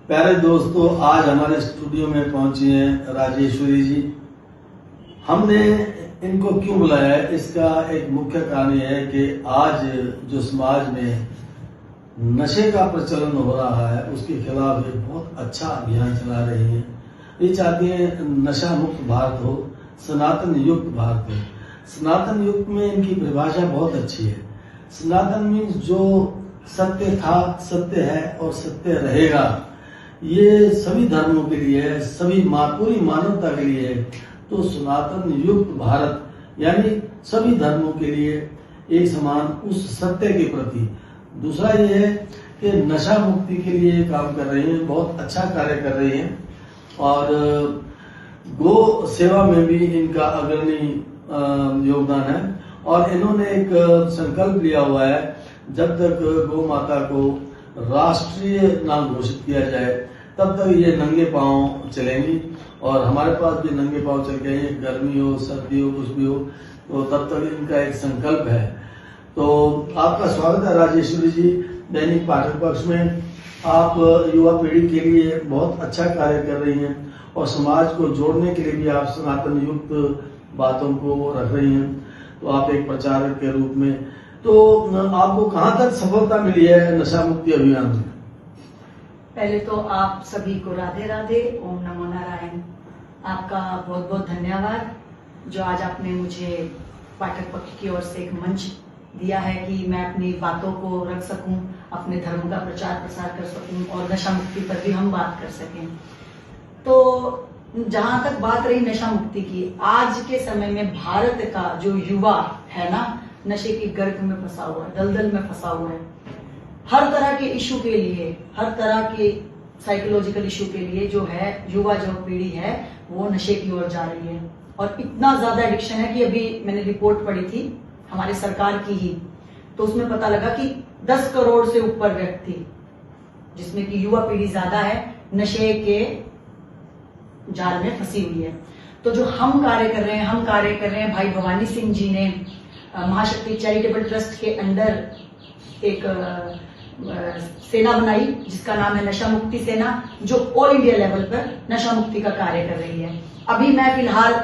प्यारे दोस्तों, आज हमारे स्टूडियो में पहुंची हैं राजेश्वरी जी। हमने इनको क्यों बुलाया है, इसका एक मुख्य कारण यह है कि आज जो समाज में नशे का प्रचलन हो रहा है उसके खिलाफ एक बहुत अच्छा अभियान चला रही हैं। ये चाहती हैं नशा मुक्त भारत हो, सनातन युक्त भारत हो। सनातन युक्त में इनकी परिभाषा बहुत अच्छी है। सनातन मीन्स जो सत्य था, सत्य है और सत्य रहेगा। ये सभी धर्मों के लिए है, सभी पूरी मानवता के लिए है। तो सनातन युक्त भारत यानी सभी धर्मों के लिए एक समान उस सत्य के प्रति। दूसरा ये है कि नशा मुक्ति के लिए काम कर रही हैं, बहुत अच्छा कार्य कर रही हैं और गो सेवा में भी इनका अग्रणी योगदान है। और इन्होंने एक संकल्प लिया हुआ है, जब तक गौ माता को राष्ट्रीय नाम घोषित किया जाए तब तक ये नंगे पांव चलेंगी। और हमारे पास भी नंगे पांव चल के आएंगे, गर्मी हो सर्दी हो कुछ भी हो, तो तब तक इनका एक संकल्प है। तो आपका स्वागत है राजेश्वरी जी दैनिक पाठक पक्ष में। आप युवा पीढ़ी के लिए बहुत अच्छा कार्य कर रही हैं और समाज को जोड़ने के लिए भी आप सनातन युक्त बातों को रख रही हैं। तो आप एक प्रचारक के रूप में, तो आपको कहाँ तक सफलता मिली है नशा मुक्ति अभियान में? पहले तो आप सभी को राधे राधे, ओम नमो नारायण। आपका बहुत बहुत धन्यवाद जो आज आपने मुझे पाठक पक्ष की ओर से एक मंच दिया है कि मैं अपनी बातों को रख सकूं, अपने धर्म का प्रचार प्रसार कर सकूं और नशा मुक्ति पर भी हम बात कर सकें। तो जहां तक बात रही नशा मुक्ति की, आज के समय में भारत का जो युवा है ना, नशे की गर्क में फंसा हुआ है, दलदल में फंसा हुआ है। हर तरह के इशू के लिए, हर तरह के साइकोलॉजिकल इशू के लिए जो है युवा जो पीढ़ी है वो नशे की ओर जा रही है। और इतना ज्यादा एडिक्शन है कि अभी मैंने रिपोर्ट पढ़ी थी हमारी सरकार की ही, तो उसमें पता लगा कि 10 करोड़ से ऊपर व्यक्ति, जिसमें कि युवा पीढ़ी ज्यादा है, नशे के जाल में फंसी हुई है। तो जो हम कार्य कर रहे हैं भाई भवानी सिंह जी ने महाशक्ति चैरिटेबल ट्रस्ट के अंडर एक सेना बनाई जिसका नाम है नशा मुक्ति सेना, जो ऑल इंडिया लेवल पर नशा मुक्ति का कार्य कर रही है। अभी मैं फिलहाल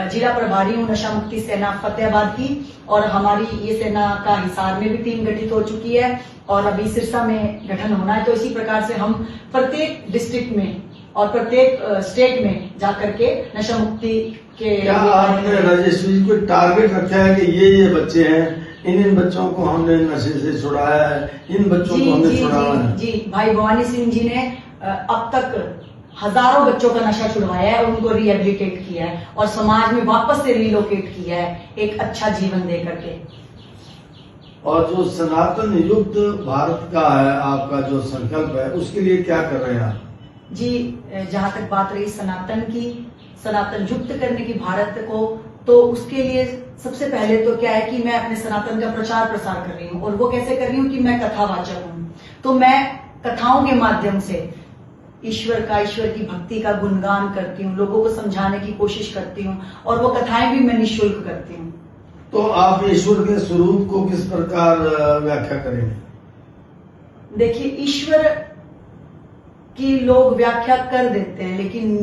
जिला प्रभारी हूँ नशा मुक्ति सेना फतेहाबाद की, और हमारी ये सेना का हिसार में भी टीम गठित हो चुकी है और अभी सिरसा में गठन होना है। तो इसी प्रकार से हम प्रत्येक डिस्ट्रिक्ट में और प्रत्येक स्टेट में जाकर के नशा मुक्ति के। क्या आपने राजेश्वरी जी को टारगेट रखा है कि ये बच्चे हैं, इन बच्चों को हमने नशे से छुड़ाया है, इन बच्चों को हमने छुड़ाया है? जी, भाई भवानी सिंह जी ने अब तक हजारों बच्चों का नशा छुड़वाया है, उनको रिहेबिलिटेट किया है और समाज में वापस से रिलोकेट किया है एक अच्छा जीवन दे करके। और जो सनातन युक्त भारत का है आपका जो संकल्प है, उसके लिए क्या कर रहे हैं आप? जी, जहां तक बात रही सनातन की, सनातन युक्त करने की भारत को, तो उसके लिए सबसे पहले तो क्या है कि मैं अपने सनातन का प्रचार प्रसार कर रही हूँ। और वो कैसे कर रही हूँ कि मैं कथावाचक हूँ, तो मैं कथाओं के माध्यम से ईश्वर की भक्ति का गुणगान करती हूँ, लोगों को समझाने की कोशिश करती हूँ और वो कथाएं भी मैं निःशुल्क करती हूँ। तो आप ईश्वर के स्वरूप को किस प्रकार व्याख्या करेंगे? देखिए, ईश्वर की लोग व्याख्या कर देते हैं, लेकिन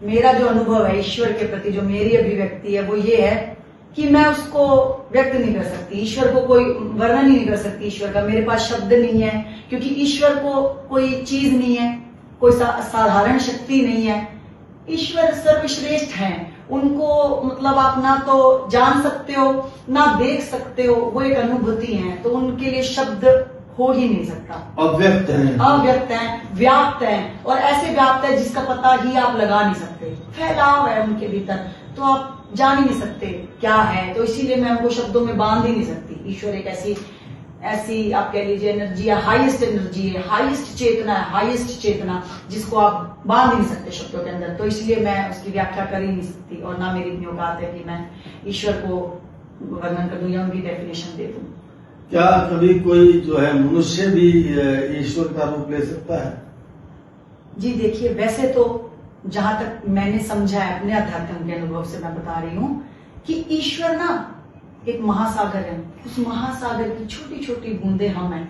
मेरा जो अनुभव है ईश्वर के प्रति, जो मेरी अभिव्यक्ति है वो ये है कि मैं उसको व्यक्त नहीं कर सकती। ईश्वर को कोई वर्णन ही नहीं कर सकती ईश्वर का, मेरे पास शब्द नहीं है, क्योंकि ईश्वर को कोई चीज नहीं है, कोई साधारण शक्ति नहीं है। ईश्वर सर्वश्रेष्ठ हैं, उनको मतलब आप ना तो जान सकते हो ना देख सकते हो, वो एक अनुभूति है, तो उनके लिए शब्द हो ही नहीं सकता। अव्यक्त हैं, व्याप्त हैं, और ऐसे व्याप्त है जिसका पता ही आप लगा नहीं सकते। फैलाव है उनके भीतर, तो आप जान ही नहीं सकते क्या है। तो इसीलिए मैं उनको शब्दों में बांध ही नहीं सकती। ईश्वर एक ऐसी आप कह लीजिए एनर्जी है, हाईएस्ट एनर्जी है, हाईएस्ट चेतना है, हाईएस्ट चेतना, जिसको आप बांध ही नहीं सकते शब्दों के अंदर। तो इसलिए मैं उसकी व्याख्या कर ही नहीं सकती, और ना मेरी इतनी औकात है कि मैं ईश्वर को वर्णन कर दूं या उनकी डेफिनेशन दे दूं। क्या कभी कोई जो है मनुष्य भी ईश्वर का रूप ले सकता है? जी देखिए, वैसे तो जहां तक मैंने समझा है अपने अध्यात्म के अनुभव से मैं बता रही हूँ कि ईश्वर ना एक महासागर है, उस महासागर की छोटी छोटी बूंदे हम हैं।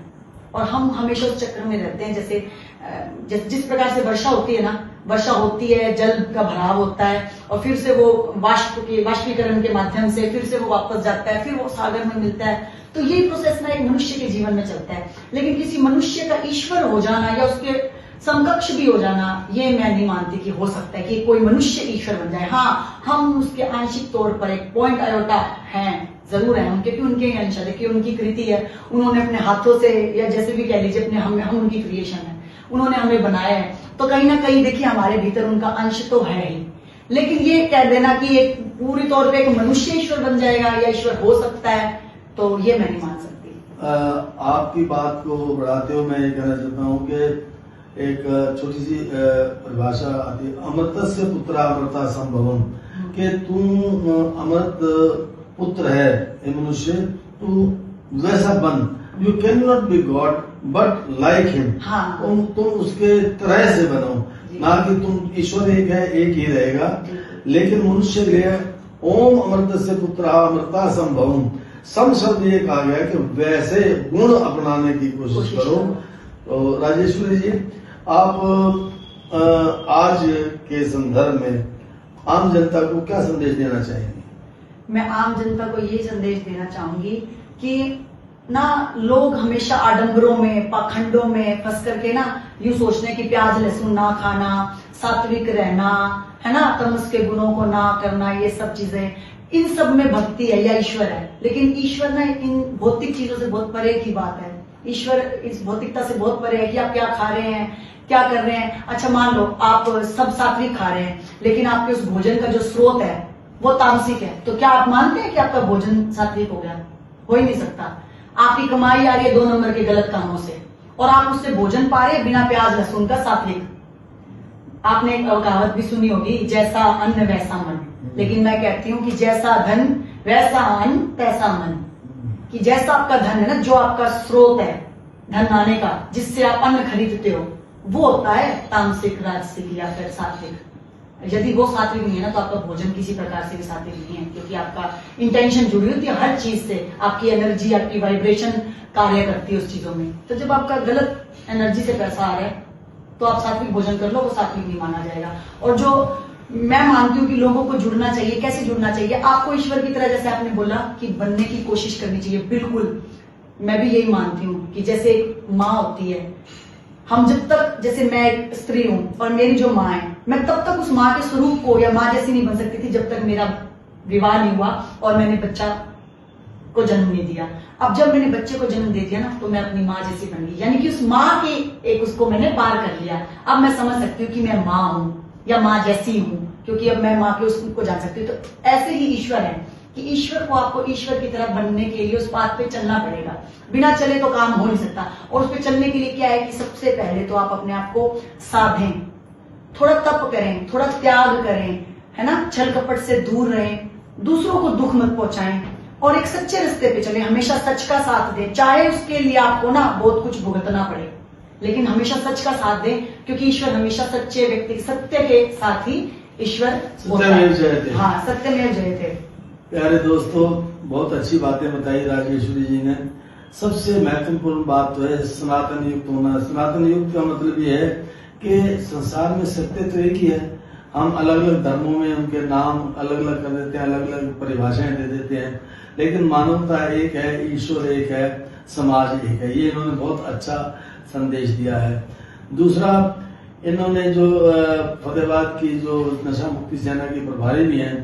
और हम हमेशा उस चक्र में रहते हैं। जैसे जिस प्रकार से वर्षा होती है ना, वर्षा होती है, जल का भराव होता है और फिर से वो वाष्पीकरण के माध्यम से फिर से वो वापस जाता है, फिर वो सागर में मिलता है। तो यही प्रोसेस ना एक मनुष्य के जीवन में चलता है। लेकिन किसी मनुष्य का ईश्वर हो जाना या उसके समकक्ष भी हो जाना, ये मैं नहीं मानती कि हो सकता है कि कोई मनुष्य ईश्वर बन जाए। हाँ, हम उसके आंशिक तौर पर एक पॉइंट आयोटा हैं, जरूर है उनके, क्योंकि उनके अंश है, देखिए उनकी कृति है, उन्होंने अपने हाथों से या जैसे भी कह लीजिए अपने हम उनकी क्रिएशन है, उन्होंने हमें बनाया है। तो कहीं ना कहीं देखिए हमारे भीतर उनका अंश तो है ही। लेकिन ये कह देना कि एक पूरी तौर पे एक मनुष्य ईश्वर बन जाएगा या ईश्वर हो सकता है, तो ये मैं नहीं मान सकती। आपकी बात को बढ़ाते हुए मैं ये कहना चाहता हूँ कि एक छोटी सी परिभाषा आती है, अमृतस्य पुत्रा अमृता संभवम, कि तू अमृत पुत्र है ये मनुष्य, तू वैसा बन, you can not be God but like him. तुम उसके तरह से बनो, ना कि तुम ईश्वर एक है, एक ही रहेगा। लेकिन मनुष्य के लिए ओम अमृतस्य पुत्रा अमृता संभवम, सम शब्द ये कहा गया कि वैसे गुण अपनाने की कोशिश करो। तो राजेश्वरी जी, आप आज के संदर्भ में आम जनता को क्या संदेश देना चाहेंगे? मैं आम जनता को यही संदेश देना चाहूंगी कि ना लोग हमेशा आडंबरों में, पाखंडों में फंस करके ना यूं सोचते हैं कि प्याज लहसुन ना खाना, सात्विक रहना, है ना, तमस के गुणों को ना करना, ये सब चीजें, इन सब में भक्ति है या ईश्वर है। लेकिन ईश्वर ना इन भौतिक चीजों से बहुत परे की बात है। ईश्वर इस भौतिकता से बहुत परे है कि आप क्या खा रहे हैं, क्या कर रहे हैं। अच्छा मान लो आप सब सात्विक खा रहे हैं, लेकिन आपके उस भोजन का जो स्रोत है वो तामसिक है, तो क्या आप मानते हैं कि आपका भोजन सात्विक हो गया? हो ही नहीं सकता। आपकी कमाई आ रही है 2 नंबर के गलत कामों से और आप उससे भोजन पा रहे हैं बिना प्याज लहसुन का, सात्विक। आपने एक कहावत भी सुनी होगी, जैसा अन्न वैसा मन। लेकिन मैं कहती हूँ कि जैसा धन वैसा अन्न तैसा मन, कि जैसा आपका धन है ना, जो आपका स्रोत है धन आने का, जिससे आप अन्न खरीदते हो, वो होता है तामसिक, राजसिक या फिर सात्विक। यदि वो सात्विक नहीं है ना, तो आपका भोजन किसी प्रकार से भी सात्विक नहीं है, क्योंकि आपका इंटेंशन जुड़ी होती है हर चीज से, आपकी एनर्जी, आपकी वाइब्रेशन कार्य करती है उस चीजों में। तो जब आपका गलत एनर्जी से पैसा आ रहा है तो आप सात्विक भोजन कर लो, वो सात्विक नहीं माना जाएगा। और जो मैं मानती हूँ कि लोगों को जुड़ना चाहिए, कैसे जुड़ना चाहिए? आपको ईश्वर की तरह, जैसे आपने बोला कि बनने की कोशिश करनी चाहिए, बिल्कुल मैं भी यही मानती हूँ कि जैसे एक माँ होती है, हम जब तक, जैसे मैं एक स्त्री हूं और मेरी जो माँ है, मैं तब तक उस माँ के स्वरूप को या माँ जैसी नहीं बन सकती थी जब तक मेरा विवाह नहीं हुआ और मैंने बच्चा को जन्म नहीं दिया। अब जब मैंने बच्चे को जन्म दे दिया ना, तो मैं अपनी माँ जैसी बन गई, यानी कि उस माँ की एक उसको मैंने पार कर लिया। अब मैं समझ सकती हूँ कि मैं माँ हूं या माँ जैसी हूं, क्योंकि अब मैं माँ के उसको जान सकती हूँ। तो ऐसे ही ईश्वर है कि ईश्वर को, आपको ईश्वर की तरह बनने के लिए उस बात पे चलना पड़ेगा। बिना चले तो काम हो नहीं सकता। और उस पे चलने के लिए क्या है कि सबसे पहले तो आप अपने आप को साधें, थोड़ा तप करें, थोड़ा त्याग करें, है ना, छल कपट से दूर रहें, दूसरों को दुख मत पहुंचाएं और एक सच्चे रास्ते पे चलें। हमेशा सच का साथ दें, चाहे उसके लिए आपको ना बहुत कुछ भुगतना पड़े, लेकिन हमेशा सच का साथ दें, क्योंकि ईश्वर हमेशा सच्चे व्यक्ति, सत्य के साथ ही ईश्वर होता है। हाँ, सत्यमेव जयते। प्यारे दोस्तों, बहुत अच्छी बातें बताई राजेश्वरी जी ने। सबसे महत्वपूर्ण बात तो है सनातन युक्त होना। सनातन युक्त का मतलब ये है कि संसार में सत्य तो एक ही है। हम अलग अलग धर्मों में उनके नाम अलग अलग कर देते हैं, अलग अलग परिभाषाएं दे देते हैं, लेकिन मानवता एक है, ईश्वर एक है, समाज एक है। ये इन्होंने बहुत अच्छा संदेश दिया है। दूसरा, इन्होंने जो फतेहाबाद की जो नशा मुक्ति सेना की प्रभारी भी हैं,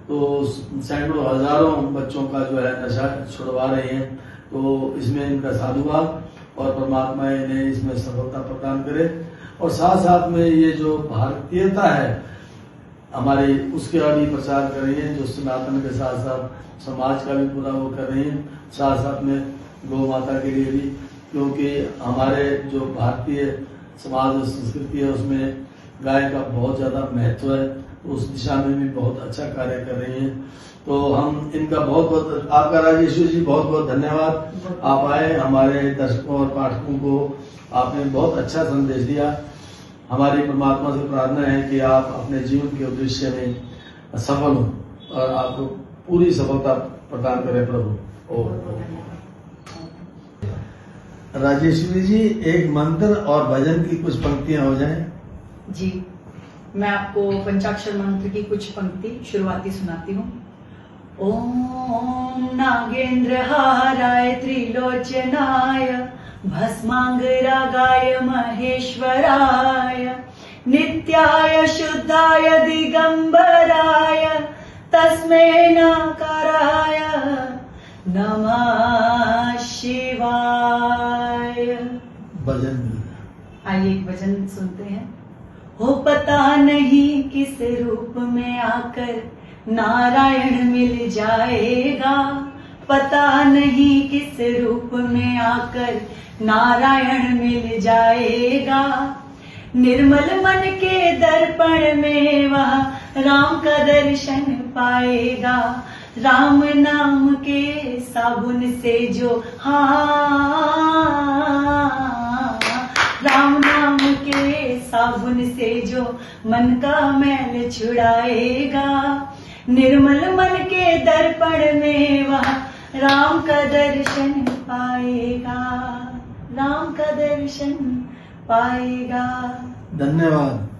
तो सैकड़ों हजारों बच्चों का जो है नशा छुड़वा रहे हैं। तो इसमें इनका साधुवाद और परमात्मा इन्हें इसमें सफलता प्रदान करे। और साथ साथ में ये जो भारतीयता है हमारी, उसके भी प्रचार कर रही है, जो सनातन के साथ साथ समाज का भी पूरा वो कर रही है, साथ साथ में गौ माता के लिए भी, क्योंकि हमारे जो भारतीय समाज और संस्कृति है उसमें गाय का बहुत ज्यादा महत्व है। उस दिशा में भी बहुत अच्छा कार्य कर रही हैं। तो हम इनका बहुत बहुत, आपका राजेश्वरी जी बहुत बहुत धन्यवाद। आप आए, हमारे दर्शकों और पाठकों को आपने बहुत अच्छा संदेश दिया। हमारी परमात्मा से प्रार्थना है कि आप अपने जीवन के उद्देश्य में सफल हो और आपको पूरी सफलता प्रदान करें प्रभु। राजेश्वरी जी, एक मंत्र और भजन की कुछ पंक्तियां हो जाएं। जी, मैं आपको पंचाक्षर मंत्र की कुछ पंक्ति शुरुआती सुनाती हूँ। ओम नागेंद्र हाराय त्रिलोचनाय भस्मांगरागाय महेश्वराय नित्याय शुद्धाय दिगंबराय तस्मै नकाराय नमः शिवाय। भजन भी। आइए एक भजन सुनते हैं। हो पता नहीं किस रूप में आकर नारायण मिल जाएगा, पता नहीं किस रूप में आकर नारायण मिल जाएगा। निर्मल मन के दर्पण में वह राम का दर्शन पाएगा। राम नाम के साबुन से जो राम नाम के साबुन से जो मन का मैल छुड़ाएगा। निर्मल मन के दर्पण में वह राम का दर्शन पाएगा, राम का दर्शन पाएगा। धन्यवाद।